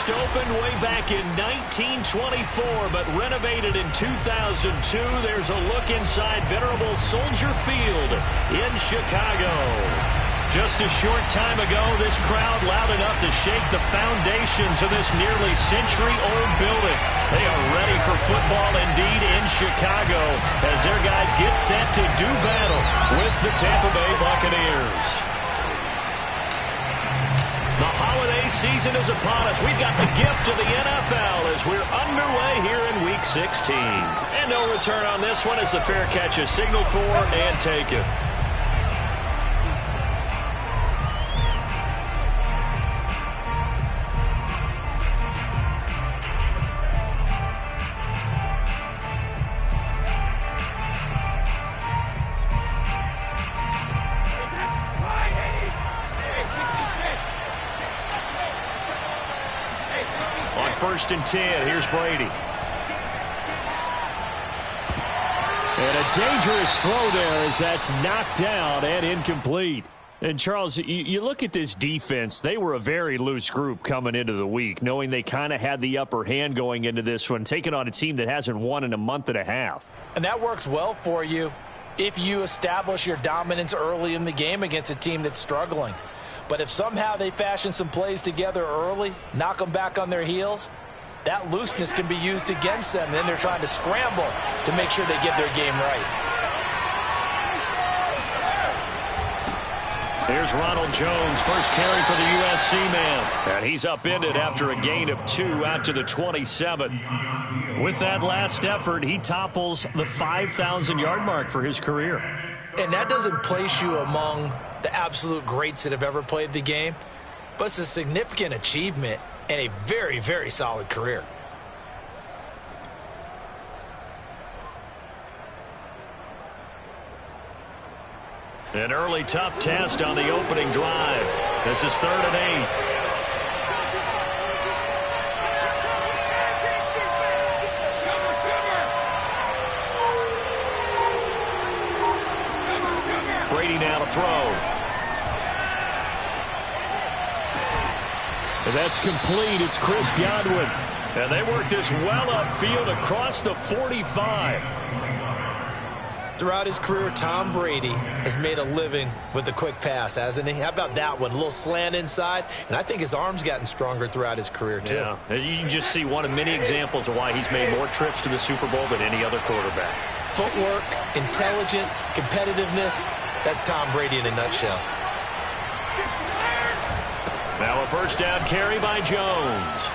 First opened way back in 1924, but renovated in 2002. There's a look inside venerable Soldier Field in Chicago. Just a short time ago, this crowd loud enough to shake the foundations of this nearly century-old building. They are ready for football indeed in Chicago as their guys get set to do battle with the Tampa Bay Buccaneers. The holiday season is upon us. We've got the gift of the NFL as we're underway here in Week 16. And no return on this one as the fair catch is signaled for and taken. First and 10. Here's Brady. And a dangerous throw there as that's knocked down and incomplete. And, Charles, you look at this defense. They were a very loose group coming into the week, knowing they kind of had the upper hand going into this one, taking on a team that hasn't won in a month and a half. And that works well for you if you establish your dominance early in the game against a team that's struggling. But if somehow they fashion some plays together early, knock them back on their heels, that looseness can be used against them. Then they're trying to scramble to make sure they get their game right. Here's Ronald Jones, first carry for the USC man. And he's upended after a gain of 2 out to the 27. With that last effort, he topples the 5,000-yard mark for his career. And that doesn't place you among the absolute greats that have ever played the game, but it's a significant achievement and a very, very solid career. An early tough test on the opening drive. This is 3rd and 8. Brady now to throw. And that's complete. It's Chris Godwin. And they work this well upfield across the 45. Throughout his career, Tom Brady has made a living with the quick pass, hasn't he? How about that one? A little slant inside. And I think his arm's gotten stronger throughout his career, too. Yeah, you can just see one of many examples of why he's made more trips to the Super Bowl than any other quarterback. Footwork, intelligence, competitiveness. That's Tom Brady in a nutshell. Now a first down carry by Jones.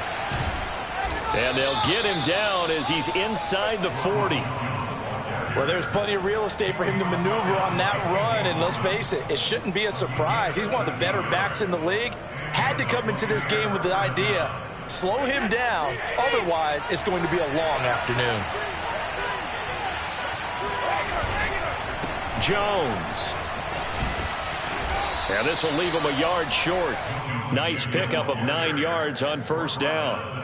And they'll get him down as he's inside the 40. Well, there's plenty of real estate for him to maneuver on that run, and let's face it, it shouldn't be a surprise. He's one of the better backs in the league. Had to come into this game with the idea, slow him down, otherwise it's going to be a long afternoon. Jones. And this will leave him a yard short. Nice pickup of 9 yards on first down.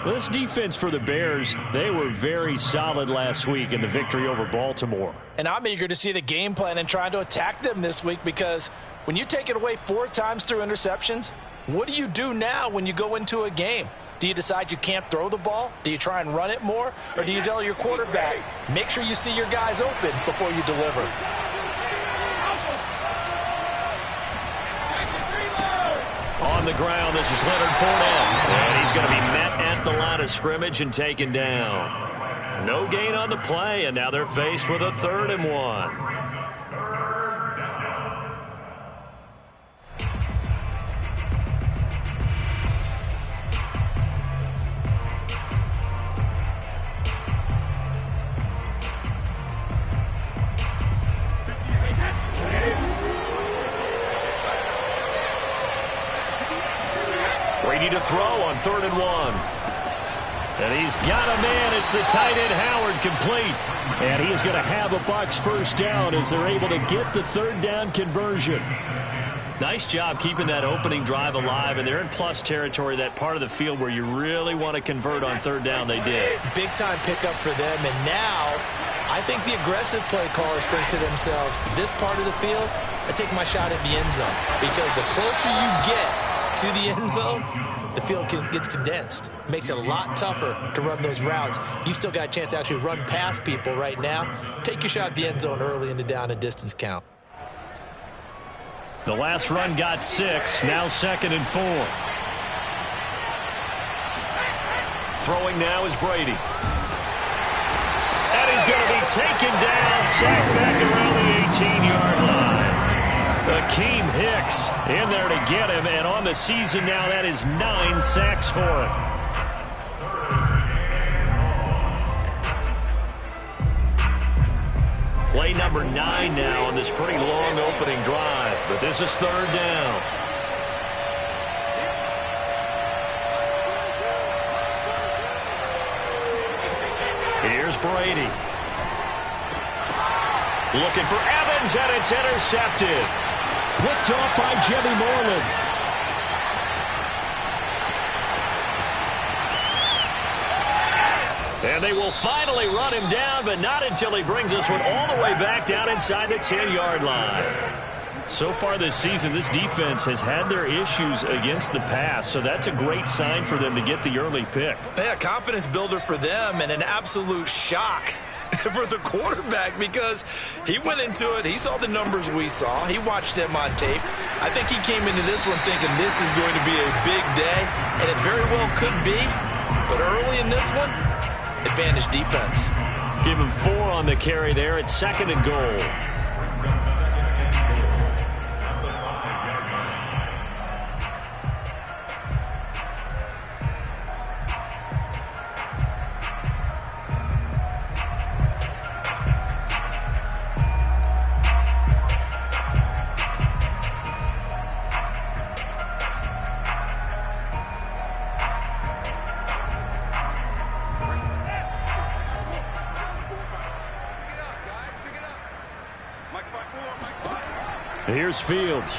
This defense for the Bears, they were very solid last week in the victory over Baltimore. And I'm eager to see the game plan and trying to attack them this week, because when you take it away 4 times through interceptions, what do you do now when you go into a game? Do you decide you can't throw the ball? Do you try and run it more? Or do you tell your quarterback, make sure you see your guys open before you deliver? On the ground, this is Leonard Fournette. And he's going to be met at the line of scrimmage and taken down. No gain on the play, and now they're faced with a 3rd and 1. Brady to throw on 3rd and 1. And he's got a man. It's the tight end Howard, complete. And he is going to have a Bucs first down as they're able to get the 3rd down conversion. Nice job keeping that opening drive alive, and they're in plus territory, that part of the field where you really want to convert on 3rd down. They did. Big time pickup for them, and now I think the aggressive play callers think to themselves, this part of the field, I take my shot at the end zone, because the closer you get, to the end zone, the field gets condensed. Makes it a lot tougher to run those routes. You still got a chance to actually run past people right now. Take your shot at the end zone early in the down and distance count. The last run got 6. Now 2nd and 4. Throwing now is Brady. And he's going to be taken down, sacked back around the 18-yard line. Akeem Hicks in there to get him, and on the season now, that is 9 sacks for him. Play number 9 now on this pretty long opening drive, but this is 3rd down. Here's Brady. Looking for Evans, and it's intercepted. Picked off by Jimmy Moreland. And they will finally run him down, but not until he brings us one all the way back down inside the 10-yard line. So far this season, this defense has had their issues against the pass, so that's a great sign for them to get the early pick. Yeah, confidence builder for them and an absolute shock for the quarterback because he went into it. He saw the numbers we saw. He watched them on tape. I think he came into this one thinking this is going to be a big day, and it very well could be. But early in this one, advantage defense. Give him 4 on the carry there at 2nd and goal. Here's Fields.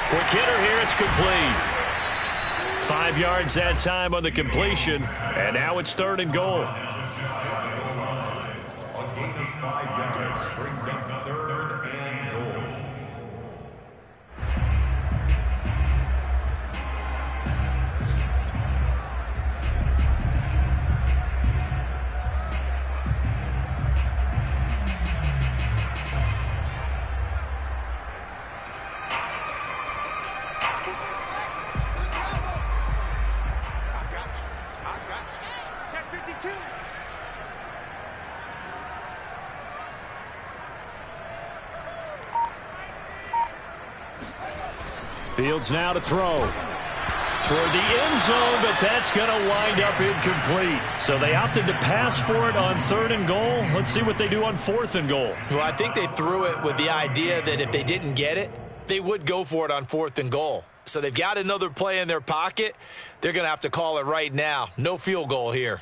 Quick hitter here. It's complete. 5 yards that time on the completion, and now it's 3rd and goal. Fields now to throw. Toward the end zone, but that's going to wind up incomplete. So they opted to pass for it on 3rd and goal. Let's see what they do on 4th and goal. Well, I think they threw it with the idea that if they didn't get it, they would go for it on 4th and goal. So they've got another play in their pocket. They're going to have to call it right now. No field goal here.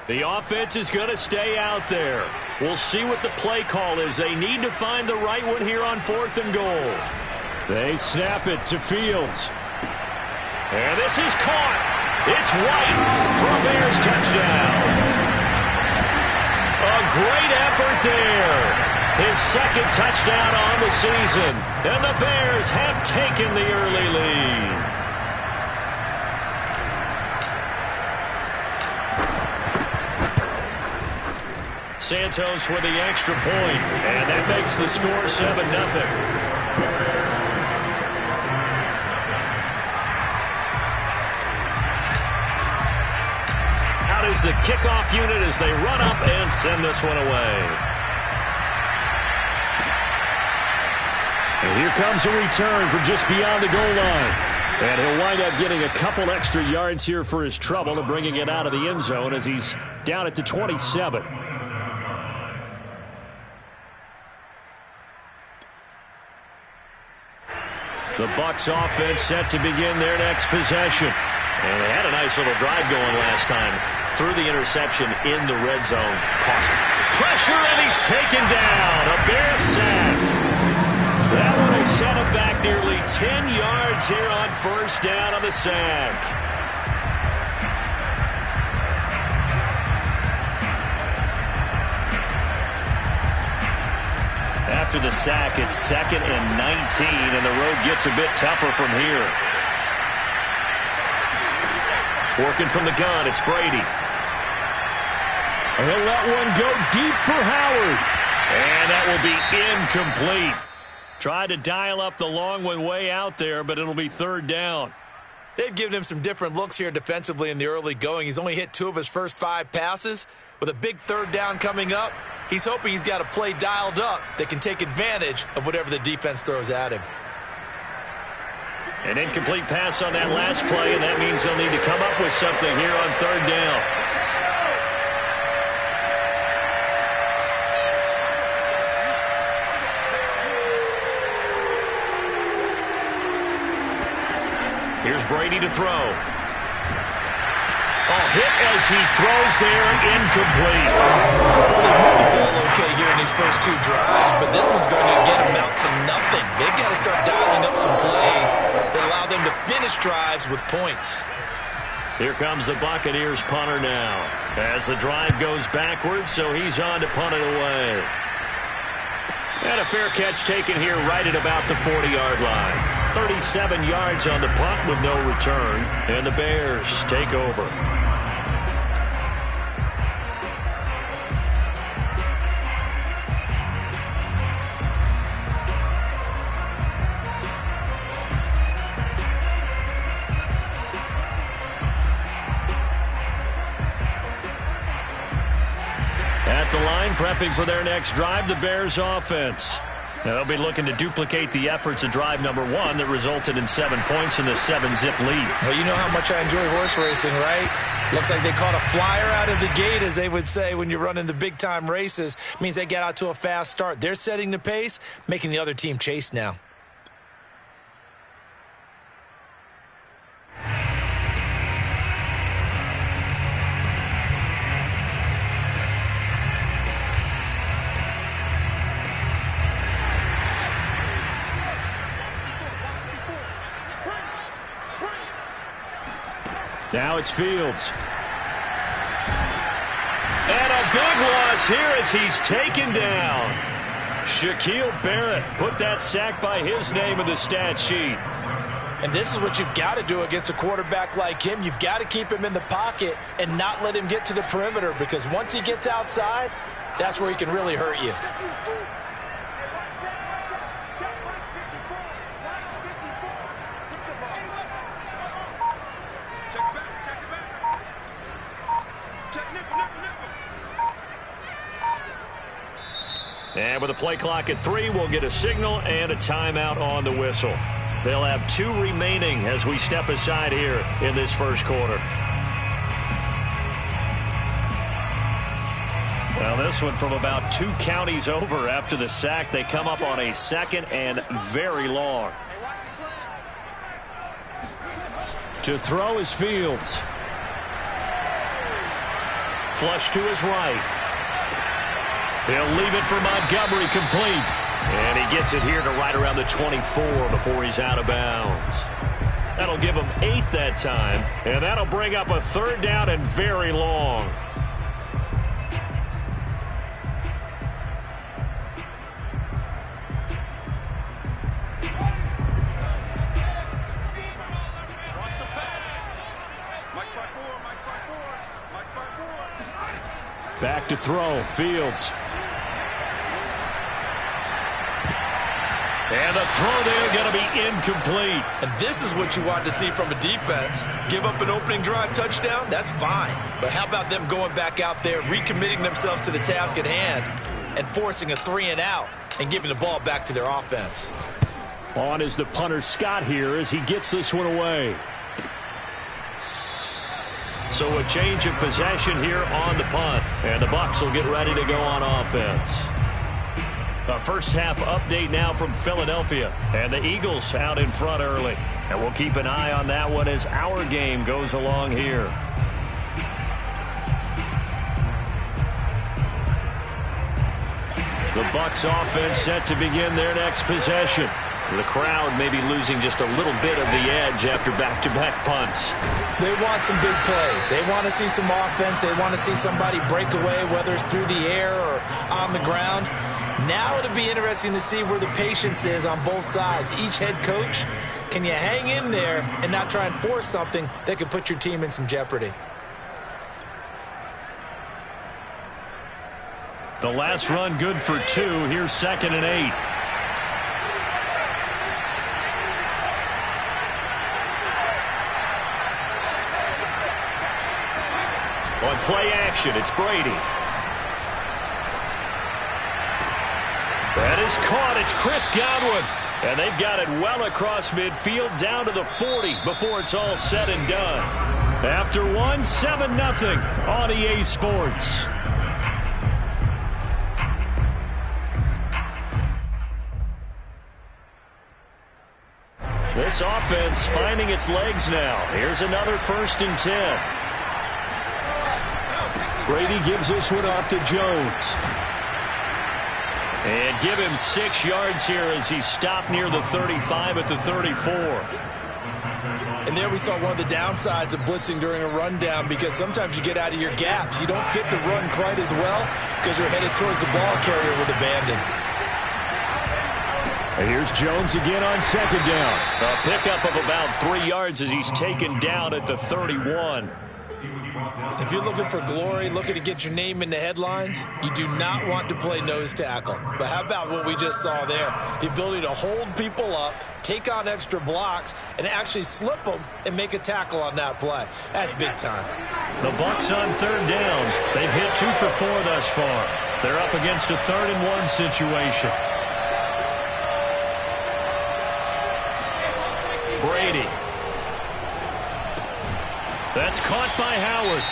The offense is going to stay out there. We'll see what the play call is. They need to find the right one here on 4th and goal. They snap it to Fields. And this is caught. It's White for a Bears touchdown. A great effort there. His 2nd touchdown on the season. And the Bears have taken the early lead. Santos with the extra point, and that makes the score 7-0. Out is the kickoff unit as they run up and send this one away. And here comes a return from just beyond the goal line. And he'll wind up getting a couple extra yards here for his trouble and bringing it out of the end zone as he's down at the 27. The Bucs offense set to begin their next possession. And they had a nice little drive going last time. Through the interception in the red zone. Cost pressure, and he's taken down. A Bear sack. That one will set him back nearly 10 yards here on 1st down on the sack. after the sack. It's 2nd and 19, and the road gets a bit tougher from here. Working from the gun, it's Brady. And he'll let one go deep for Howard. And that will be incomplete. Tried to dial up the long one way out there, but it'll be 3rd down. They've given him some different looks here defensively in the early going. He's only hit 2 of his first 5 passes. With a big 3rd down coming up, he's hoping he's got a play dialed up that can take advantage of whatever the defense throws at him. An incomplete pass on that last play, and that means they'll need to come up with something here on 3rd down. Here's Brady to throw. Hit as he throws there, incomplete. Moved the ball okay here in these first 2 drives, but this one's going to get them out to nothing. They've got to start dialing up some plays that allow them to finish drives with points. Here comes the Buccaneers punter now. As the drive goes backwards, so he's on to punt it away. And a fair catch taken here right at about the 40-yard line. 37 yards on the punt with no return, and the Bears take over. At the line, prepping for their next drive, the Bears offense. Now, they'll be looking to duplicate the efforts of drive number 1 that resulted in 7 points in the 7-zip lead. Well, you know how much I enjoy horse racing, right? Looks like they caught a flyer out of the gate, as they would say when you're running the big-time races. Means they get out to a fast start. They're setting the pace, making the other team chase now. Now it's Fields. And a big loss here as he's taken down. Shaquille Barrett put that sack by his name in the stat sheet. And this is what you've got to do against a quarterback like him. You've got to keep him in the pocket and not let him get to the perimeter, because once he gets outside, that's where he can really hurt you. And with a play clock at 3, we'll get a signal and a timeout on the whistle. They'll have 2 remaining as we step aside here in this first quarter. Well, this one from about 2 counties over after the sack. They come up on a 2nd and very long. To throw is Fields. Flush to his right. He'll leave it for Montgomery, complete. And he gets it here to right around the 24 before he's out of bounds. That'll give him 8 that time, and that'll bring up a 3rd down and very long. Back to throw, Fields. And the throw there going to be incomplete. And this is what you want to see from a defense. Give up an opening drive touchdown, that's fine. But how about them going back out there, recommitting themselves to the task at hand, and forcing a 3-and-out and giving the ball back to their offense. On is the punter Scott here as he gets this one away. So a change of possession here on the punt. And the Bucs will get ready to go on offense. A first half update now from Philadelphia. And the Eagles out in front early. And we'll keep an eye on that one as our game goes along here. The Bucs offense set to begin their next possession. The crowd may be losing just a little bit of the edge after back-to-back punts. They want some big plays. They want to see some offense. They want to see somebody break away, whether it's through the air or on the ground. Now it'll be interesting to see where the patience is on both sides. Each head coach, can you hang in there and not try and force something that could put your team in some jeopardy? The last run good for 2. Here's 2nd and 8. On play action, it's Brady. That is caught. It's Chris Godwin. And they've got it well across midfield down to the 40 before it's all said and done. After one, 7-0 on EA Sports. This offense finding its legs now. Here's another 1st and 10. Brady gives this one off to Jones. And give him 6 yards here as he stopped near the 35 at the 34. And there we saw one of the downsides of blitzing during a rundown, because sometimes you get out of your gaps. You don't fit the run quite as well because you're headed towards the ball carrier with abandon. And here's Jones again on 2nd down. A pickup of about 3 yards as he's taken down at the 31. If you're looking for glory, looking to get your name in the headlines, you do not want to play nose tackle. But how about what we just saw there? The ability to hold people up, take on extra blocks, and actually slip them and make a tackle on that play. That's big time. The Bucs on 3rd down. They've hit 2 for 4 thus far. They're up against a 3rd and 1 situation. Brady. That's caught by Howard.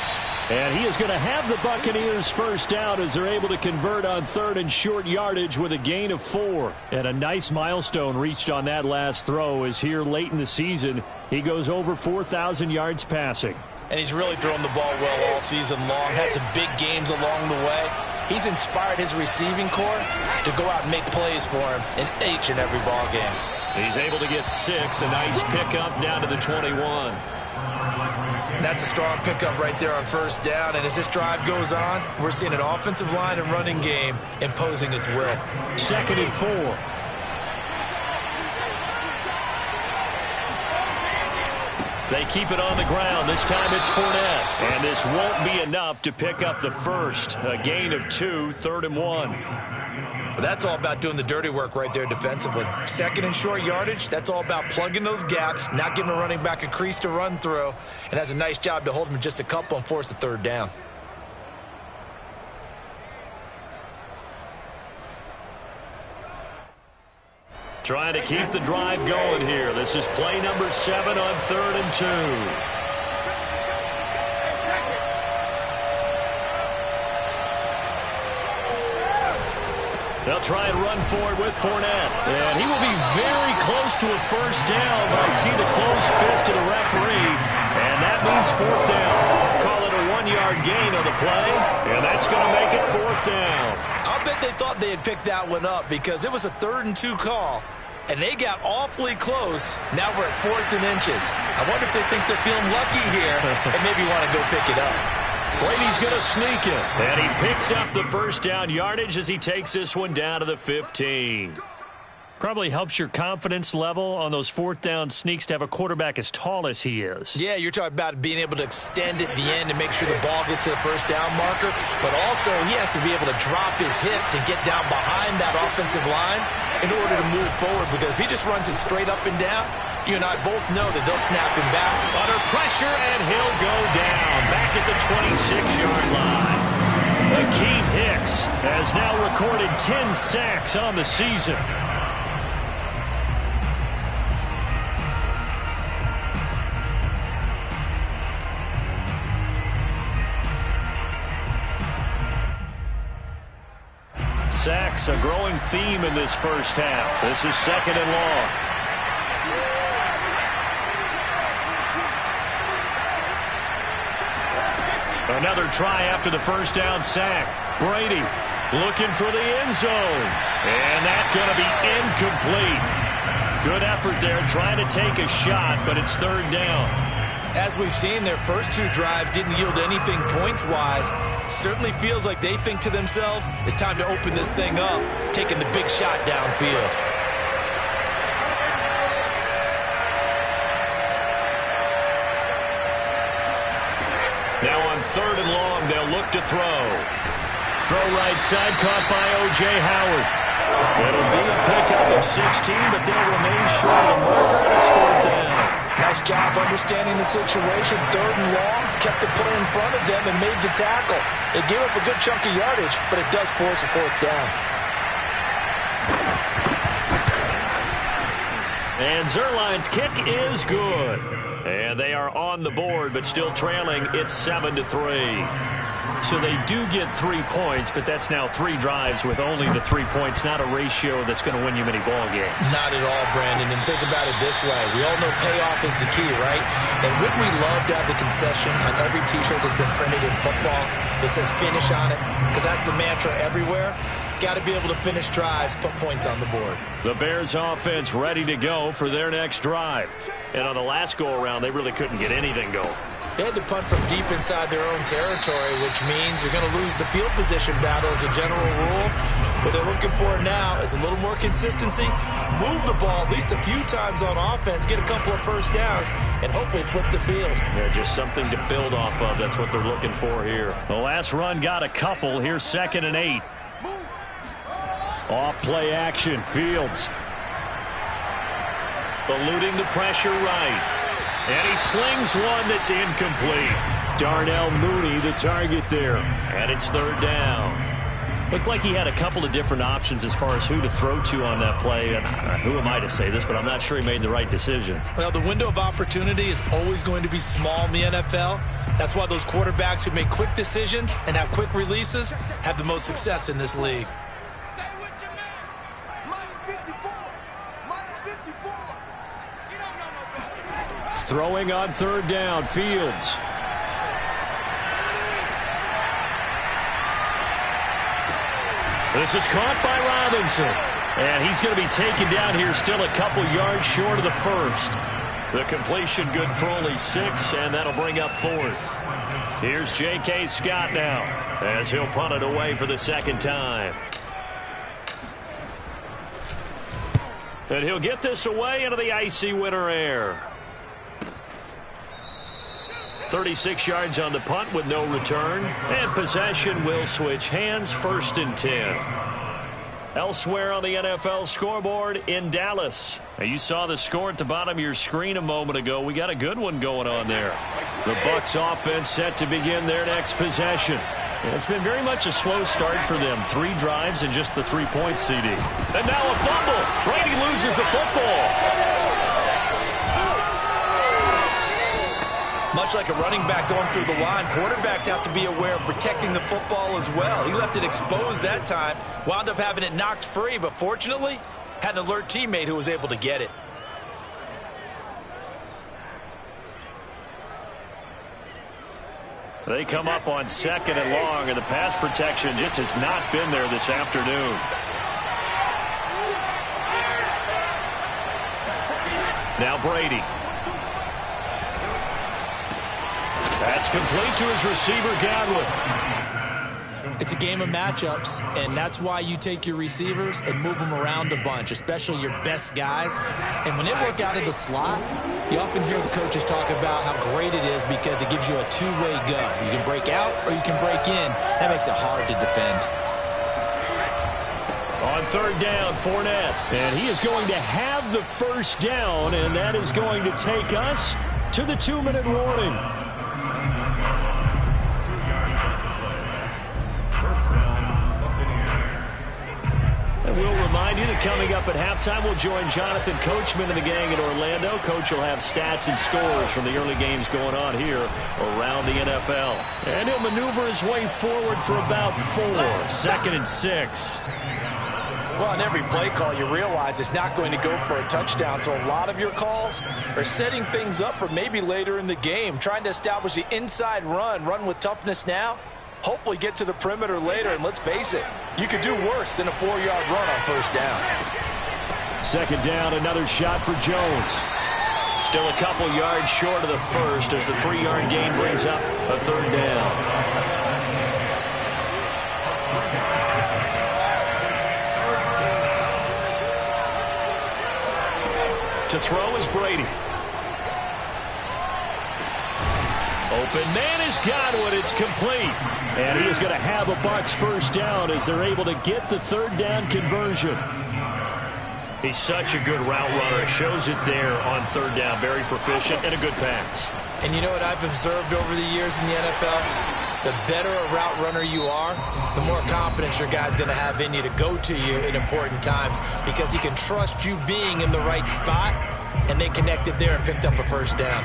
And he is going to have the Buccaneers first down as they're able to convert on 3rd and short yardage with a gain of 4. And a nice milestone reached on that last throw as here late in the season he goes over 4,000 yards passing. And he's really thrown the ball well all season long. Had some big games along the way. He's inspired his receiving corps to go out and make plays for him in each and every ball game. He's able to get 6. A nice pickup down to the 21. That's a strong pickup right there on 1st down. And as this drive goes on, we're seeing an offensive line and running game imposing its will. 2nd and 4. They keep it on the ground. This time it's Fournette. And this won't be enough to pick up the first. A gain of 2, 3rd and 1. But that's all about doing the dirty work right there defensively. 2nd and short yardage, that's all about plugging those gaps, not giving a running back a crease to run through, and has a nice job to hold him just a couple and force a 3rd down. Trying to keep the drive going here. This is play number 7 on 3rd and 2. They'll try and run forward with Fournette. And he will be very close to a first down, but I see the closed fist of the referee, and that means 4th down. Call it a 1-yard gain on the play, and that's going to make it 4th down. I'll bet they thought they had picked that one up because it was a 3rd and 2 call, and they got awfully close. Now we're at 4th and inches. I wonder if they think they're feeling lucky here and maybe want to go pick it up. Brady's going to sneak it. And he picks up the first down yardage as he takes this one down to the 15. Probably helps your confidence level on those 4th down sneaks to have a quarterback as tall as he is. Yeah, you're talking about being able to extend at the end and make sure the ball gets to the first down marker. But also, he has to be able to drop his hips and get down behind that offensive line in order to move forward. Because if he just runs it straight up and down, you and I both know that they'll snap him back. Under pressure, and he'll go down back at the 26-yard line. Akeem Hicks has now recorded 10 sacks on the season. Sacks, a growing theme in this first half. This is 2nd and long. Another try after the first down sack. Brady looking for the end zone. And that's going to be incomplete. Good effort there trying to take a shot, but it's 3rd down. As we've seen, their first two drives didn't yield anything points-wise. Certainly feels like they think to themselves, it's time to open this thing up, taking the big shot downfield. Now on 3rd and long, they'll look to throw. Throw right side, caught by O.J. Howard. It'll be a pickup of 16, but they'll remain short of the marker, and it's 4th down. Nice job understanding the situation. 3rd and long, kept the play in front of them and made the tackle. It gave up a good chunk of yardage, but it does force a 4th down. And Zuerlein's kick is good. And they are on the board, but still trailing. It's 7-3. So they do get 3 points, but that's now 3 drives with only the 3 points. Not a ratio that's going to win you many ball games. Not at all, Brandon. And think about it this way. We all know payoff is the key, right? And wouldn't we love to have the concession on every T-shirt that's been printed in football that says finish on it? Because that's the mantra everywhere. Got to be able to finish drives, put points on the board. The Bears offense ready to go for their next drive. And on the last go-around, they really couldn't get anything going. They had to punt from deep inside their own territory, which means you're going to lose the field position battle as a general rule. What they're looking for now is a little more consistency, move the ball at least a few times on offense, get a couple of first downs, and hopefully flip the field. Yeah, just something to build off of. That's what they're looking for here. The last run got a couple. Here's 2nd and 8. Off play action, Fields. Eluding the pressure right. And he slings one that's incomplete. Darnell Mooney, the target there. And it's 3rd down. Looked like he had a couple of different options as far as who to throw to on that play. And who am I to say this, but I'm not sure he made the right decision. Well, the window of opportunity is always going to be small in the NFL. That's why those quarterbacks who make quick decisions and have quick releases have the most success in this league. Throwing on 3rd down, Fields. This is caught by Robinson. And he's going to be taken down here still a couple yards short of the first. The completion good for only 6, and that'll bring up 4th. Here's J.K. Scott now as he'll punt it away for the 2nd time. And he'll get this away into the icy winter air. 36 yards on the punt with no return. And possession will switch hands, 1st and 10. Elsewhere on the NFL scoreboard in Dallas. Now you saw the score at the bottom of your screen a moment ago. We got a good one going on there. The Bucs offense set to begin their next possession. And it's been very much a slow start for them. 3 drives and just the 3 points, CD. And now a fumble. Brady loses the football. Much like a running back going through the line, quarterbacks have to be aware of protecting the football as well. He left it exposed that time, wound up having it knocked free, but fortunately, had an alert teammate who was able to get it. They come up on 2nd and long, and the pass protection just has not been there this afternoon. Now Brady. That's complete to his receiver, Godwin. It's a game of matchups, and that's why you take your receivers and move them around a bunch, especially your best guys. And when they work out of the slot, you often hear the coaches talk about how great it is because it gives you a two-way go. You can break out or you can break in. That makes it hard to defend. On 3rd down, Fournette. And he is going to have the 1st down, and that is going to take us to the 2-minute warning. And we'll remind you that coming up at halftime, we'll join Jonathan Coachman and the gang in Orlando. Coach will have stats and scores from the early games going on here around the NFL. And he'll maneuver his way forward for about 4. 2nd and 6. Well, on every play call, you realize it's not going to go for a touchdown. So a lot of your calls are setting things up for maybe later in the game, trying to establish the inside run with toughness now. Hopefully get to the perimeter later, and let's face it, you could do worse than a 4-yard run on 1st down. 2nd down, another shot for Jones. Still a couple yards short of the first as the 3-yard gain brings up a third down. To throw is Brady. Open man is Godwin. It's complete. And he is going to have a Bucs first down as they're able to get the third down conversion. He's such a good route runner. Shows it there on third down. Very proficient and a good pass. And you know what I've observed over the years in the NFL? The better a route runner you are, the more confidence your guy's going to have in you to go to you in important times because he can trust you being in the right spot, and they connected there and picked up a first down.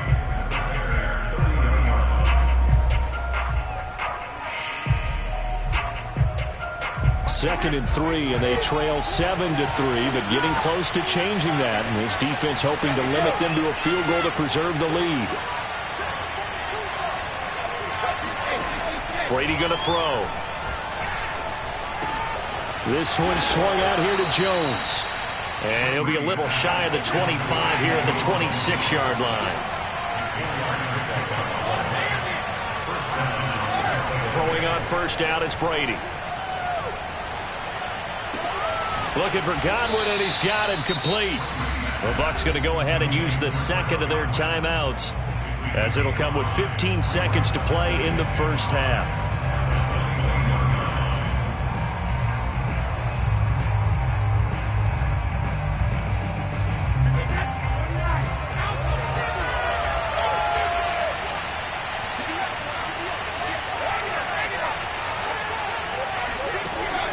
Second and 3, and they trail 7-3, but getting close to changing that. And this defense hoping to limit them to a field goal to preserve the lead. Brady going to throw. This one swung out here to Jones. And he'll be a little shy of the 25 here at the 26-yard line. Throwing on first down is Brady. Looking for Godwin, and he's got him complete. The Bucs going to go ahead and use the second of their timeouts, as it'll come with 15 seconds to play in the first half.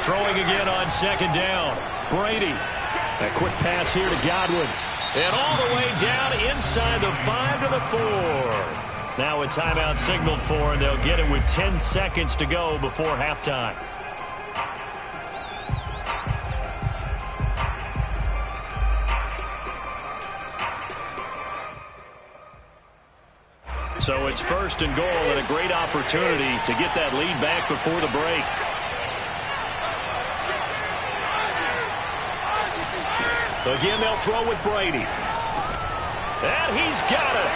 Throwing again on second down. Brady. A quick pass here to Godwin. And all the way down inside the 5 to the 4. Now a timeout signaled for, and they'll get it with 10 seconds to go before halftime. So it's first and goal, and a great opportunity to get that lead back before the break. Again, they'll throw with Brady. And he's got it.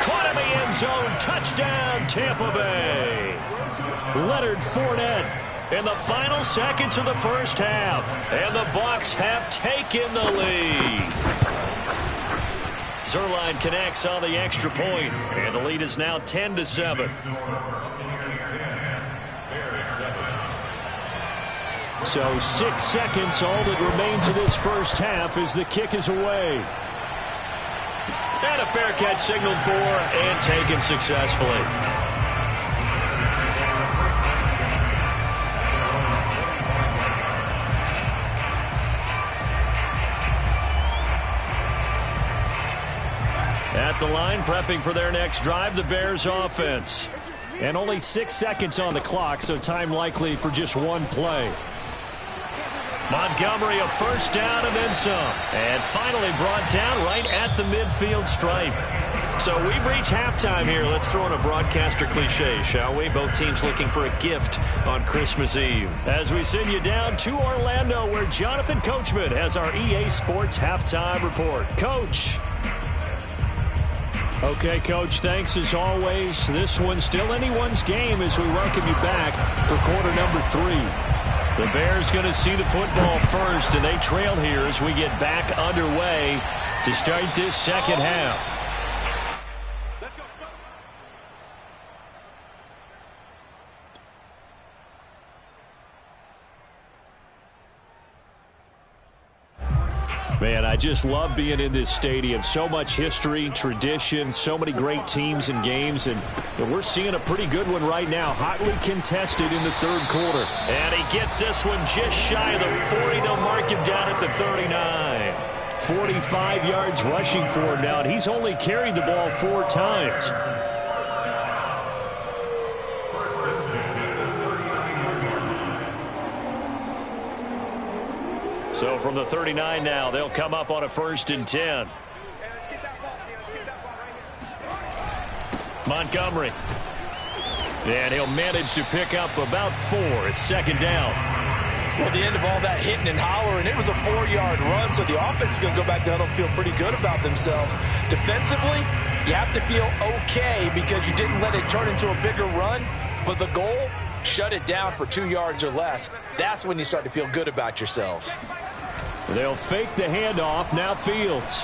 Caught in the end zone. Touchdown, Tampa Bay. Leonard Fournette in the final seconds of the first half. And the Bucs have taken the lead. Zerline connects on the extra point, and the lead is now 10-7. So 6 seconds, all that remains of this first half as the kick is away. And a fair catch signaled for and taken successfully. At the line, prepping for their next drive, the Bears offense. And only 6 seconds on the clock, so time likely for just one play. Montgomery, a first down and then some. And finally brought down right at the midfield stripe. So we've reached halftime here. Let's throw in a broadcaster cliche, shall we? Both teams looking for a gift on Christmas Eve. As we send you down to Orlando, where Jonathan Coachman has our EA Sports halftime report. Coach. Okay, Coach, thanks as always. This one's still anyone's game as we welcome you back for quarter number 3. The Bears going to see the football first, and they trail here as we get back underway to start this second half. Man, I just love being in this stadium. So much history, tradition, so many great teams and games, and we're seeing a pretty good one right now. Hotly contested in the third quarter. And he gets this one just shy of the 40. They'll mark him down at the 39. 45 yards rushing for him now, and he's only carried the ball 4 times. So from the 39 now, they'll come up on a 1st and 10. Montgomery. And he'll manage to pick up about 4. It's second down. Well, the end of all that hitting and hollering, it was a 4-yard run, so the offense is going to go back down and feel pretty good about themselves. Defensively, you have to feel okay because you didn't let it turn into a bigger run, but the goal, shut it down for 2 yards or less. That's when you start to feel good about yourselves. They'll fake the handoff. Now Fields.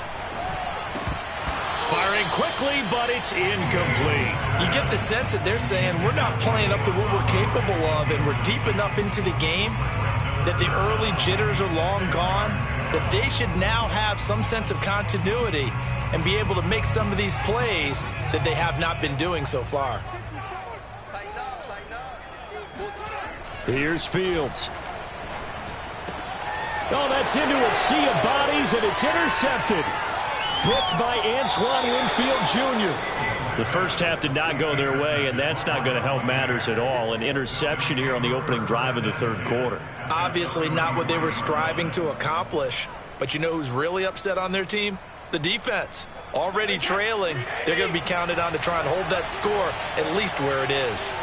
Firing quickly, but it's incomplete. You get the sense that they're saying we're not playing up to what we're capable of, and we're deep enough into the game that the early jitters are long gone, that they should now have some sense of continuity and be able to make some of these plays that they have not been doing so far. Here's Fields. Oh, that's into a sea of bodies, and it's intercepted. Picked by Antoine Winfield Jr. The first half did not go their way, and that's not going to help matters at all. An interception here on the opening drive of the third quarter. Obviously not what they were striving to accomplish. But you know who's really upset on their team? The defense. Already trailing, they're going to be counted on to try and hold that score at least where it is.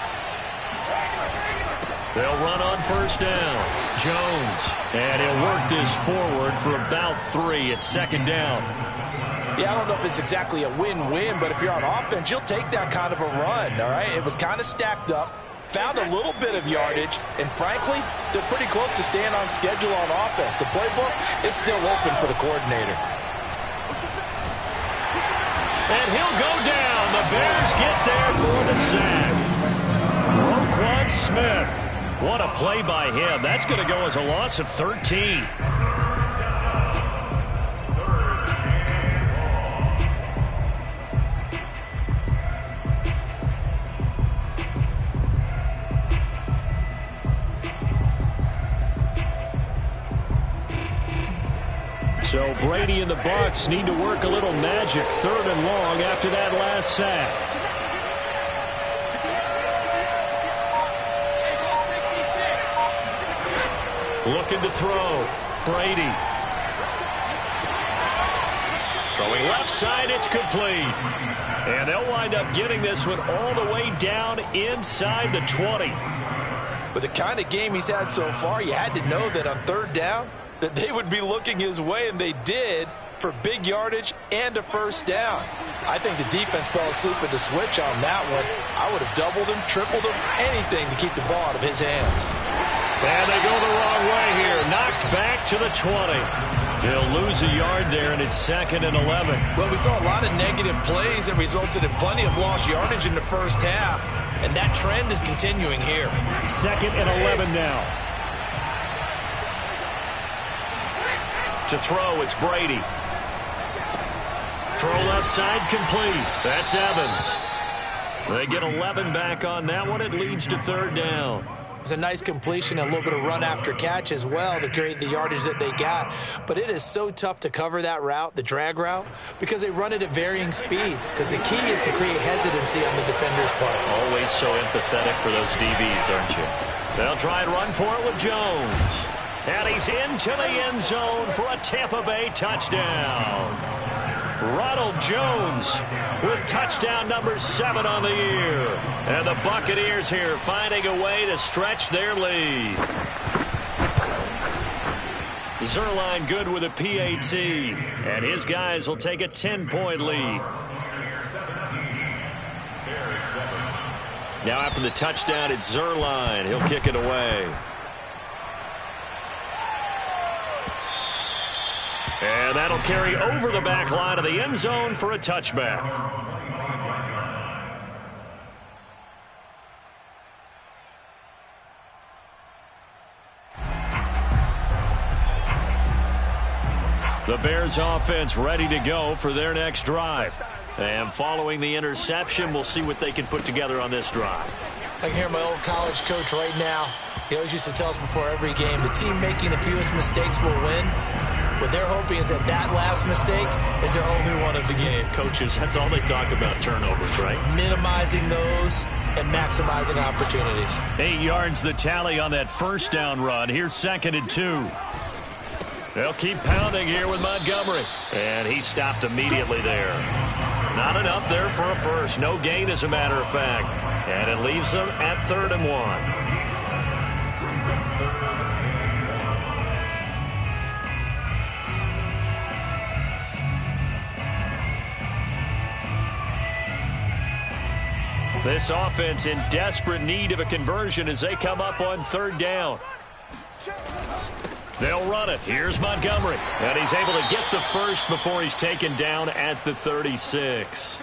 They'll run on first down. Jones. And he'll work this forward for about 3 at second down. Yeah, I don't know if it's exactly a win-win, but if you're on offense, you'll take that kind of a run, all right? It was kind of stacked up, found a little bit of yardage, and frankly, they're pretty close to staying on schedule on offense. The playbook is still open for the coordinator. And he'll go down. The Bears get there for the sack. Roquan Smith. What a play by him. That's going to go as a loss of 13. So Brady and the Bucs need to work a little magic. 3rd and long after that last sack. Looking to throw. Brady. Throwing left side, it's complete. And they'll wind up getting this one all the way down inside the 20. With the kind of game he's had so far, you had to know that on 3rd down, that they would be looking his way, and they did, for big yardage and a first down. I think the defense fell asleep at the switch on that one. I would have doubled him, tripled him, anything to keep the ball out of his hands. And they go the wrong way here. Knocked back to the 20. They'll lose a yard there, and it's 2nd and 11. Well, we saw a lot of negative plays that resulted in plenty of lost yardage in the first half, and that trend is continuing here. 2nd and 11 now. To throw, it's Brady. Throw left side, complete. That's Evans. They get 11 back on that one. It leads to 3rd down. It's a nice completion and a little bit of run after catch as well to create the yardage that they got. But it is so tough to cover that route, the drag route, because they run it at varying speeds. Because the key is to create hesitancy on the defender's part. Always so empathetic for those DBs, aren't you? They'll try and run for it with Jones. And he's into the end zone for a Tampa Bay touchdown. Ronald Jones with touchdown number 7 on the year. And the Buccaneers here finding a way to stretch their lead. Zerline good with a PAT. And his guys will take a 10-point lead. Now after the touchdown, it's Zerline. He'll kick it away. And that'll carry over the back line of the end zone for a touchback. The Bears offense ready to go for their next drive. And following the interception, we'll see what they can put together on this drive. I can hear my old college coach right now. He always used to tell us before every game, the team making the fewest mistakes will win. What they're hoping is that last mistake is their only one of the game. Coaches, that's all they talk about, turnovers, right? Minimizing those and maximizing opportunities. 8 yards the tally on that first down run. Here's 2nd and 2. They'll keep pounding here with Montgomery. And he stopped immediately there. Not enough there for a first. No gain, as a matter of fact. And it leaves them at 3rd and 1. This offense in desperate need of a conversion as they come up on third down. They'll run it. Here's Montgomery. And he's able to get the first before he's taken down at the 36.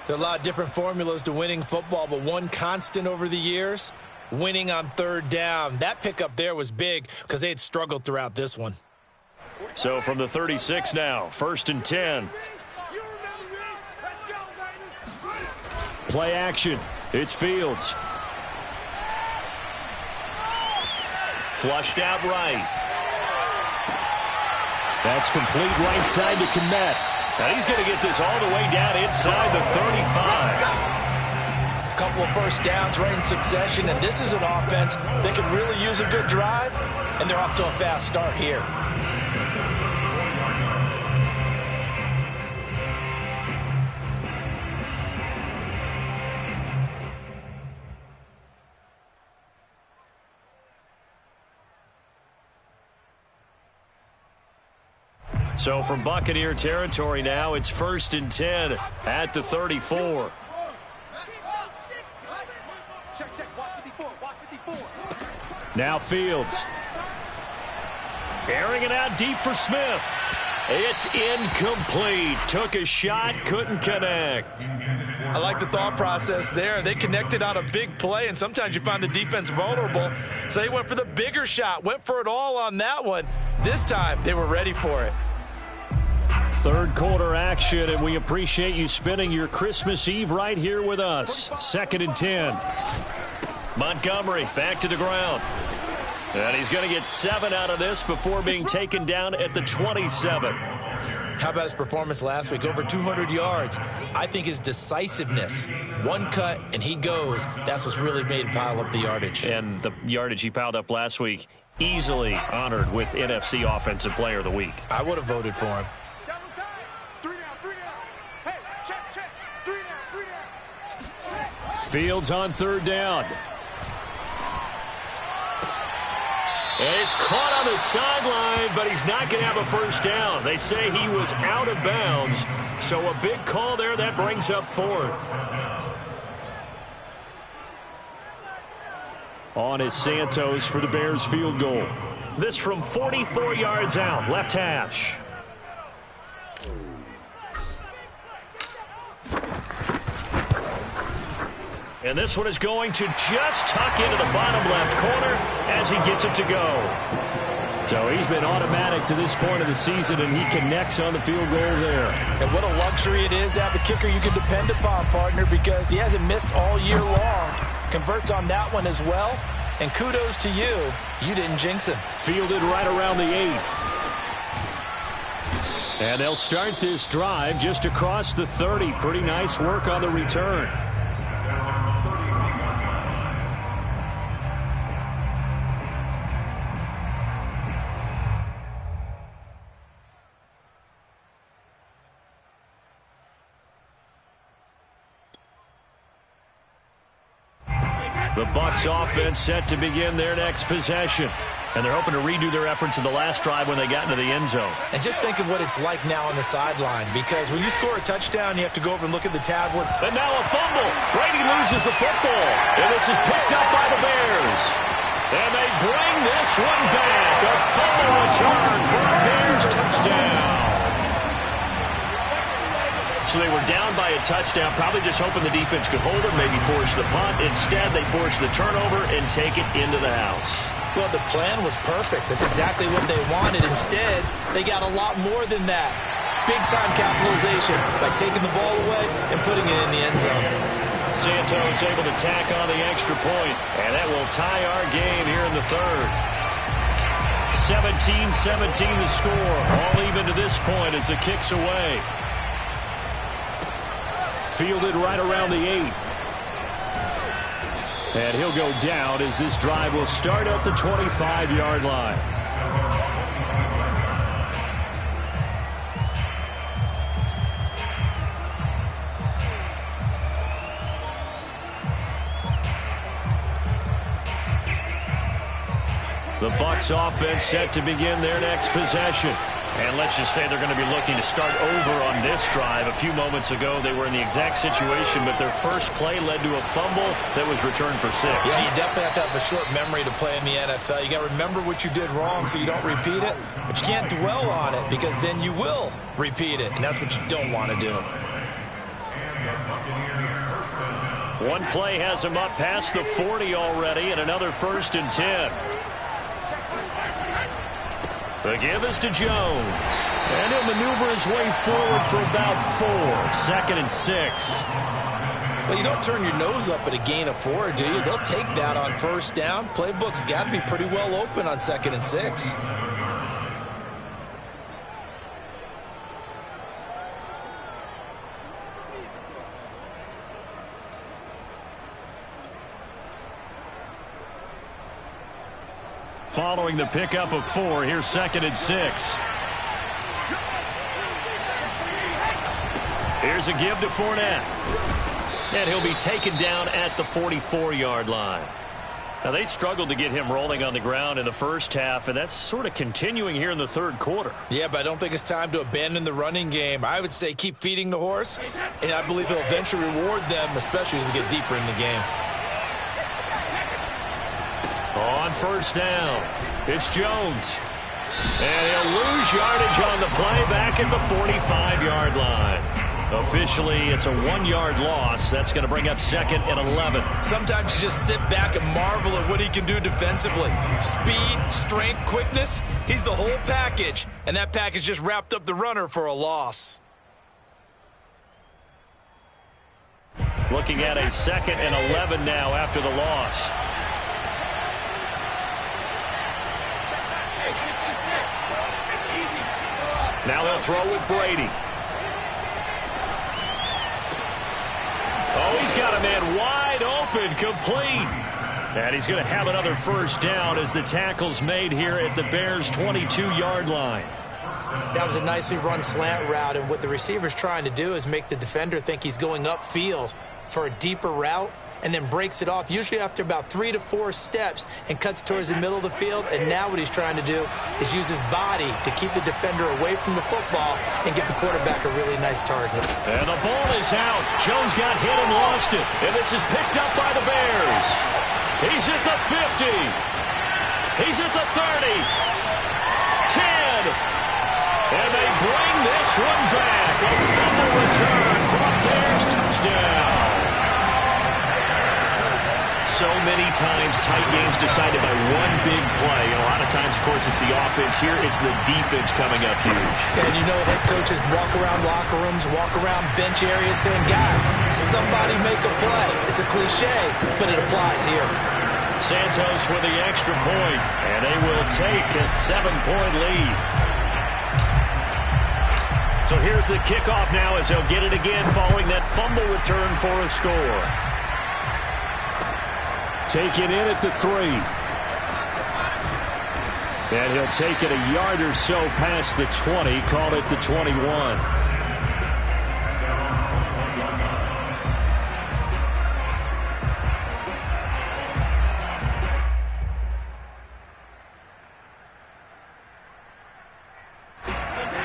There are a lot of different formulas to winning football, but one constant over the years, winning on third down. That pickup there was big because they had struggled throughout this one. So from the 36 now, 1st and 10. Play action. It's Fields. Flushed out right. That's complete right side to Kmet. Now he's going to get this all the way down inside the 35. A couple of first downs right in succession, and this is an offense that can really use a good drive, and they're off to a fast start here. So from Buccaneer territory now, it's 1st and 10 at the 34. Now Fields. Airing it out deep for Smith. It's incomplete. Took a shot, couldn't connect. I like the thought process there. They connected on a big play, and sometimes you find the defense vulnerable. So they went for the bigger shot, went for it all on that one. This time, they were ready for it. Third quarter action, and we appreciate you spending your Christmas Eve right here with us. 2nd and 10. Montgomery back to the ground. And he's going to get 7 out of this before being taken down at the 27. How about his performance last week? Over 200 yards. I think his decisiveness. One cut, and he goes. That's what's really made him pile up the yardage. And the yardage he piled up last week, easily honored with NFC Offensive Player of the Week. I would have voted for him. Fields on third down. And he's caught on the sideline, but he's not going to have a first down. They say he was out of bounds, so a big call there that brings up 4th. On is Santos for the Bears field goal. This from 44 yards out, left hash. And this one is going to just tuck into the bottom left corner as he gets it to go. So he's been automatic to this point of the season, and he connects on the field goal there. And what a luxury it is to have a kicker you can depend upon, partner, because he hasn't missed all year long. Converts on that one as well. And kudos to you. You didn't jinx him. Fielded right around the 8. And they'll start this drive just across the 30. Pretty nice work on the return. The Bucs offense set to begin their next possession. And they're hoping to redo their efforts in the last drive when they got into the end zone. And just think of what it's like now on the sideline, because when you score a touchdown, you have to go over and look at the tablet. And now a fumble. Brady loses the football. And this is picked up by the Bears. And they bring this one back. A fumble return for a Bears touchdown. So they were down by a touchdown, probably just hoping the defense could hold it, maybe force the punt. Instead, they force the turnover and take it into the house. Well, the plan was perfect. That's exactly what they wanted. Instead, they got a lot more than that. Big-time capitalization by taking the ball away and putting it in the end zone. Santos able to tack on the extra point, and that will tie our game here in the third. 17-17 the score, all even to this point as the kick's away. Fielded right around the 8. And he'll go down as this drive will start at the 25-yard line. The Bucs offense set to begin their next possession. And let's just say they're going to be looking to start over on this drive. A few moments ago, they were in the exact situation, but their first play led to a fumble that was returned for 6. Yeah, you definitely have to have a short memory to play in the NFL. You got to remember what you did wrong so you don't repeat it, but you can't dwell on it because then you will repeat it, and that's what you don't want to do. One play has him up past the 40 already, and another 1st and 10. The give is to Jones. And he'll maneuver his way forward for about 4. 2nd and 6. Well, you don't turn your nose up at a gain of 4, do you? They'll take that on 1st down. Playbook's got to be pretty well open on 2nd and 6. Following the pickup of 4, here's 2nd and 6. Here's a give to Fournette. And he'll be taken down at the 44-yard line. Now, they struggled to get him rolling on the ground in the first half, and that's sort of continuing here in the third quarter. Yeah, but I don't think it's time to abandon the running game. I would say keep feeding the horse, and I believe he'll eventually reward them, especially as we get deeper in the game. On 1st down, it's Jones. And he'll lose yardage on the play back at the 45-yard line. Officially, it's a 1-yard loss. That's going to bring up 2nd and 11. Sometimes you just sit back and marvel at what he can do defensively. Speed, strength, quickness, he's the whole package. And that package just wrapped up the runner for a loss. Looking at a 2nd and 11 now after the loss. Now they'll throw with Brady. Oh, he's got a man wide open, complete. And he's going to have another 1st down as the tackle's made here at the Bears' 22-yard line. That was a nicely run slant route, and what the receiver's trying to do is make the defender think he's going upfield for a deeper route, and then breaks it off, usually after about 3 to 4 steps, and cuts towards the middle of the field. And now what he's trying to do is use his body to keep the defender away from the football and give the quarterback a really nice target. And the ball is out. Jones got hit and lost it. And this is picked up by the Bears. He's at the 50. He's at the 30. 10. And they bring this one back. A fumble return for a Bears touchdown. So many times tight games decided by one big play. A lot of times, of course, it's the offense. Here, it's the defense coming up huge. And you know head coaches walk around locker rooms, walk around bench areas saying, guys, somebody make a play. It's a cliche, but it applies here. Santos with the extra point, and they will take a 7-point lead. So here's the kickoff now as they'll get it again following that fumble return for a score. Take it in at the 3. And he'll take it a yard or so past the 20, call it the 21.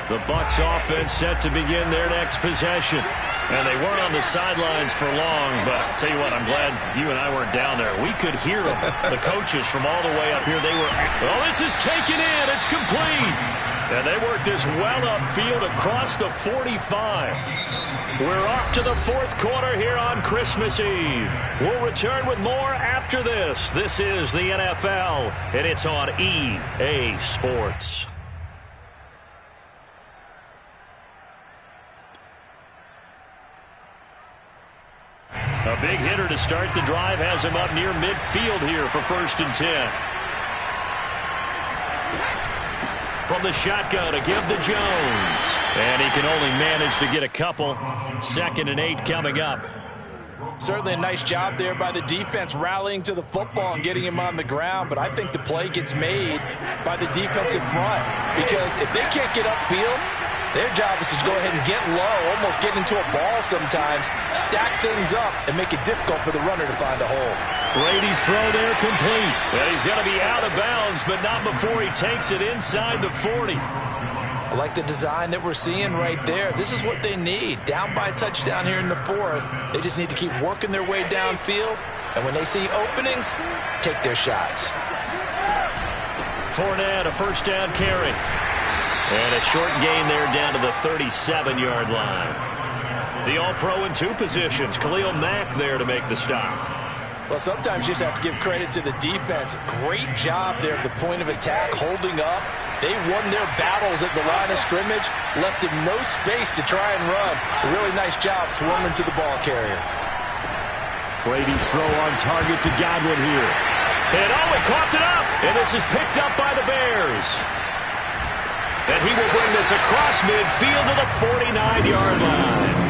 The Bucs offense set to begin their next possession. And they weren't on the sidelines for long, but I'll tell you what, I'm glad you and I weren't down there. We could hear them, the coaches from all the way up here. They were, oh, this is taken in. It's complete. And they worked this well upfield across the 45. We're off to the 4th quarter here on Christmas Eve. We'll return with more after this. This is the NFL, and it's on EA Sports. A big hitter to start the drive has him up near midfield here for 1st and 10. From the shotgun, a give to Jones. And he can only manage to get a couple. 2nd and 8 coming up. Certainly a nice job there by the defense rallying to the football and getting him on the ground, but I think the play gets made by the defensive front because if they can't get upfield, their job is to go ahead and get low, almost get into a ball sometimes, stack things up, and make it difficult for the runner to find a hole. Brady's throw there complete. Well, he's going to be out of bounds, but not before he takes it inside the 40. I like the design that we're seeing right there. This is what they need. Down by a touchdown here in the fourth. They just need to keep working their way downfield. And when they see openings, take their shots. Fournette, a first down carry. And a short gain there down to the 37-yard line. The All-Pro in 2 positions. Khalil Mack there to make the stop. Well, sometimes you just have to give credit to the defense. Great job there at the point of attack, holding up. They won their battles at the line of scrimmage, left him no space to try and run. A really nice job swarming to the ball carrier. Brady's throw on target to Godwin here. And he coughed it up. And this is picked up by the Bears. And he will bring this across midfield to the 49-yard line.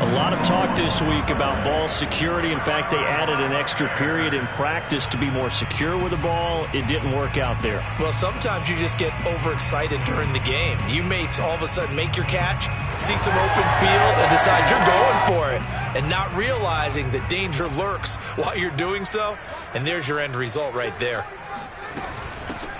A lot of talk this week about ball security. In fact, they added an extra period in practice to be more secure with the ball. It didn't work out there. Well, sometimes you just get overexcited during the game. You may all of a sudden make your catch, see some open field, and decide you're going for it, and not realizing that danger lurks while you're doing so. And there's your end result right there.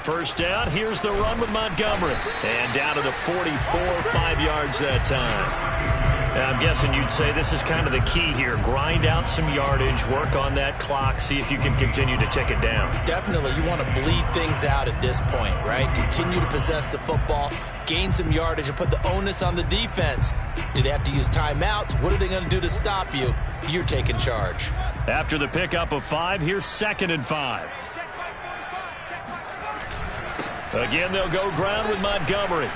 First down, here's the run with Montgomery. And down to the 44, 5 yards that time. I'm guessing you'd say this is kind of the key here. Grind out some yardage, work on that clock, see if you can continue to tick it down. Definitely. You want to bleed things out at this point, right? Continue to possess the football, gain some yardage, and put the onus on the defense. Do they have to use timeouts? What are they going to do to stop you? You're taking charge. After the pickup of 5, here's 2nd and 5. Again, they'll go ground with Montgomery.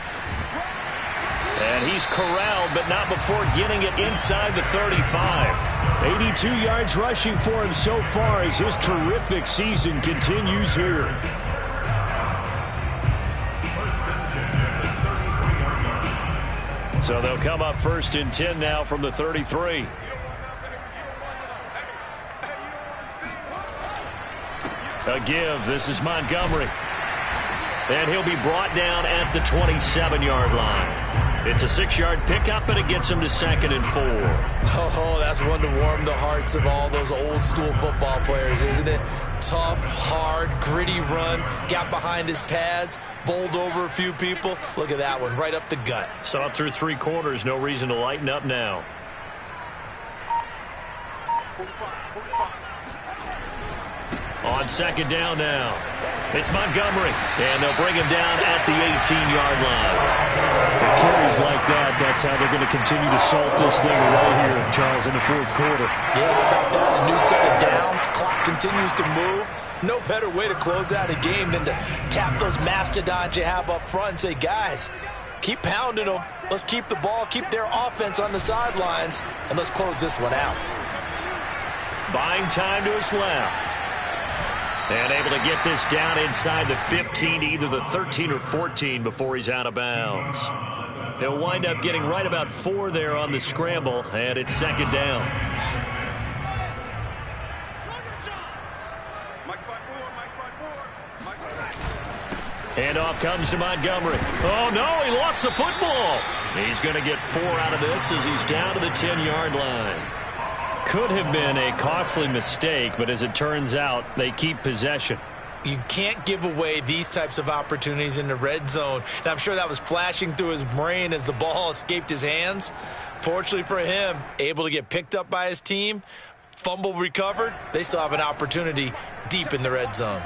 And he's corralled, but not before getting it inside the 35. 82 yards rushing for him so far as his terrific season continues here. So they'll come up 1st and 10 now from the 33. A give. This is Montgomery. And he'll be brought down at the 27-yard line. It's a 6-yard pickup, and it gets him to 2nd and 4. Oh, that's one to warm the hearts of all those old-school football players, isn't it? Tough, hard, gritty run, got behind his pads, bowled over a few people. Look at that one, right up the gut. Saw it through 3 quarters, no reason to lighten up now. On 2nd down now. It's Montgomery, and they'll bring him down at the 18-yard line. With carries like that, that's how they're going to continue to salt this thing away here, Charles, in the 4th quarter. Yeah, how about that? A new set of downs. Clock continues to move. No better way to close out a game than to tap those mastodons you have up front and say, guys, keep pounding them. Let's keep the ball, keep their offense on the sidelines, and let's close this one out. Buying time to his left. And able to get this down inside the 15 to either the 13 or 14 before he's out of bounds. He'll wind up getting right about 4 there on the scramble, and it's 2nd down. Handoff comes to Montgomery. Oh, no, he lost the football. He's going to get 4 out of this as he's down to the 10-yard line. Could have been a costly mistake, but as it turns out, they keep possession. You can't give away these types of opportunities in the red zone. And I'm sure that was flashing through his brain as the ball escaped his hands. Fortunately for him, able to get picked up by his team, fumble recovered. They still have an opportunity deep in the red zone.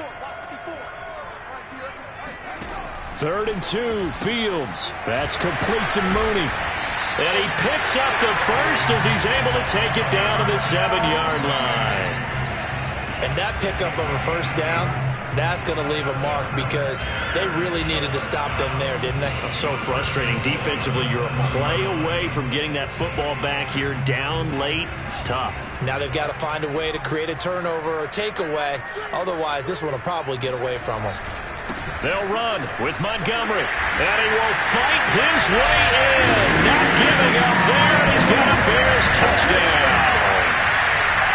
3rd and 2, Fields. That's complete to Mooney. And he picks up the first as he's able to take it down to the 7-yard line. And that pickup of a first down, that's going to leave a mark because they really needed to stop them there, didn't they? So frustrating. Defensively, you're a play away from getting that football back here down late. Tough. Now they've got to find a way to create a turnover or takeaway. Otherwise, this one will probably get away from them. They'll run with Montgomery, and he will fight his way in. Not giving up there, and he's got a Bears touchdown.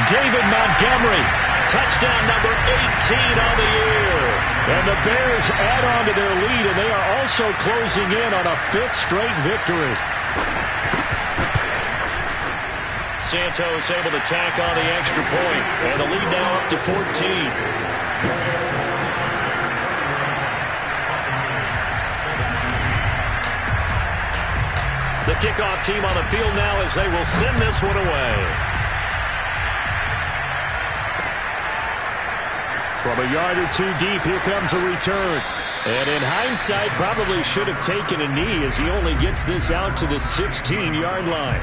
David Montgomery, touchdown number 18 on the year. And the Bears add on to their lead, and they are also closing in on a 5th straight victory. Santos able to tack on the extra point, and the lead now up to 14. The kickoff team on the field now as they will send this one away. From a yard or two deep, here comes a return. And in hindsight, probably should have taken a knee as he only gets this out to the 16-yard line.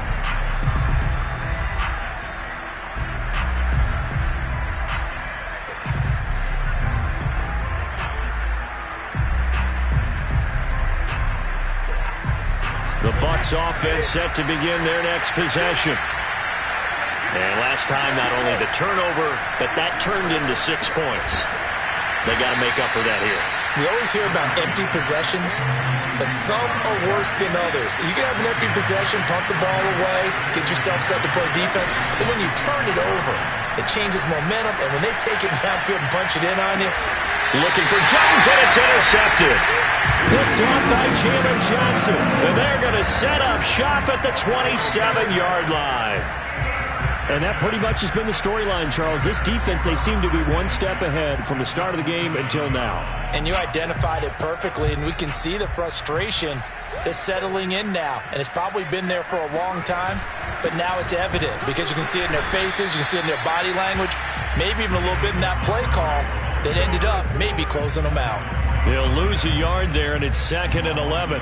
The Bucs offense set to begin their next possession. And last time, not only the turnover, but that turned into 6 points. They got to make up for that here. You always hear about empty possessions, but some are worse than others. You can have an empty possession, punt the ball away, get yourself set to play defense, but when you turn it over, it changes momentum, and when they take it downfield and punch it in on you. Looking for Jones, and it's intercepted. Picked off by Jalen Johnson, and they're going to set up shop at the 27-yard line. And that pretty much has been the storyline, Charles. This defense, they seem to be one step ahead from the start of the game until now. And you identified it perfectly, and we can see the frustration that's settling in now. And it's probably been there for a long time, but now it's evident because you can see it in their faces, you can see it in their body language, maybe even a little bit in that play call that ended up maybe closing them out. They'll lose a yard there, and it's 2nd and 11.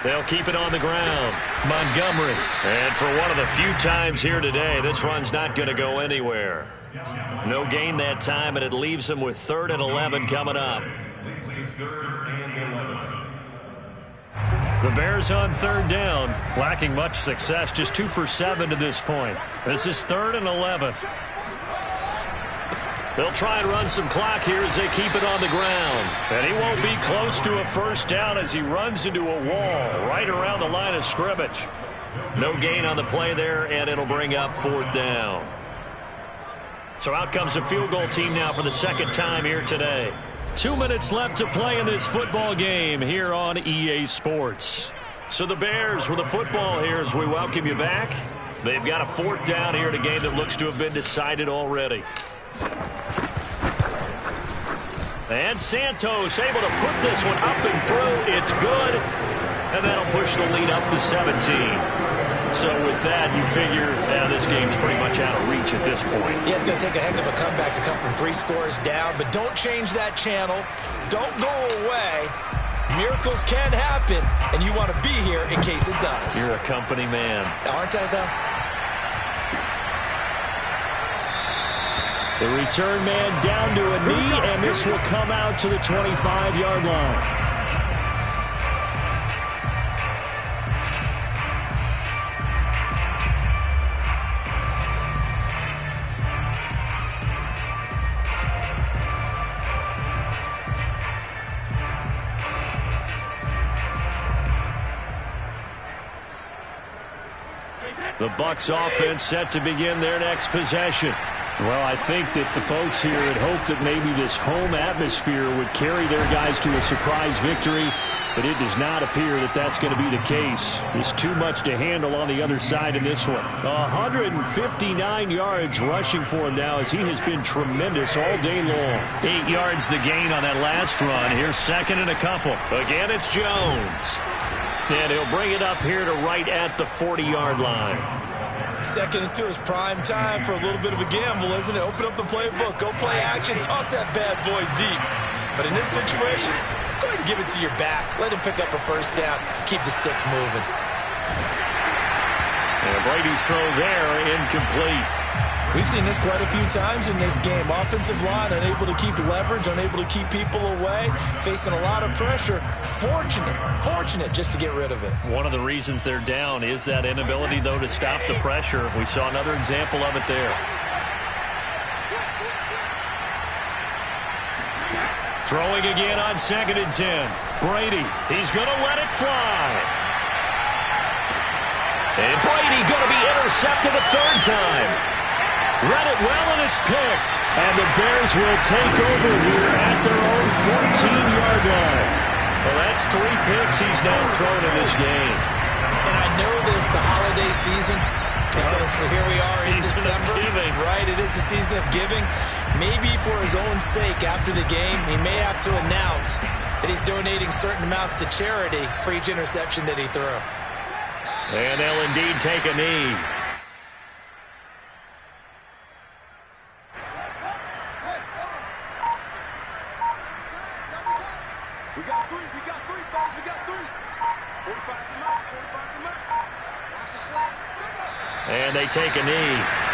They'll keep it on the ground. Montgomery. And for one of the few times here today, this run's not going to go anywhere. No gain that time, and it leaves them with 3rd and 11 coming up. The Bears on 3rd down, lacking much success, just 2 for 7 to this point. This is 3rd and 11. They'll try and run some clock here as they keep it on the ground. And he won't be close to a first down as he runs into a wall right around the line of scrimmage. No gain on the play there, and it'll bring up 4th down. So out comes a field goal team now for the 2nd time here today. 2 minutes left to play in this football game here on EA Sports. So the Bears with the football here as we welcome you back. They've got a 4th down here in a game that looks to have been decided already. And Santos able to put this one up and through. It's good. And that'll push the lead up to 17. So with that, you figure this game's pretty much out of reach at this point. Yeah, it's going to take a heck of a comeback to come from 3 scores down. But don't change that channel. Don't go away. Miracles can happen. And you want to be here in case it does. You're a company man. Aren't I, though? The return man down to a knee, and this will come out to the 25-yard line. The Bucs offense set to begin their next possession. Well, I think that the folks here had hoped that maybe this home atmosphere would carry their guys to a surprise victory, but it does not appear that that's going to be the case. There's too much to handle on the other side in this one. 159 yards rushing for him now as he has been tremendous all day long. 8 yards the gain on that last run. Here's 2nd and a couple. Again, it's Jones. And he'll bring it up here to right at the 40-yard line. 2nd and 2 is prime time for a little bit of a gamble, isn't it? Open up the playbook, go play action, toss that bad boy deep. But in this situation, go ahead and give it to your back. Let him pick up a first down. Keep the sticks moving. And Brady's throw there, incomplete. We've seen this quite a few times in this game. Offensive line unable to keep leverage, unable to keep people away, facing a lot of pressure. Fortunate just to get rid of it. One of the reasons they're down is that inability, though, to stop the pressure. We saw another example of it there. Throwing again on 2nd and 10. Brady, he's going to let it fly. And Brady going to be intercepted a 3rd time. Read it well, and it's picked. And the Bears will take over here at their own 14-yard line. Well, that's 3 picks he's now thrown in this game. And I know this, the holiday season, Because here we are in Season of December. giving. Right, it is the season of giving. Maybe for his own sake after the game, he may have to announce that he's donating certain amounts to charity for each interception that he threw. And they'll indeed take a knee. We got three, fellas, we got three. 45 from out, 45 from out. Watch the slide. And they take a knee.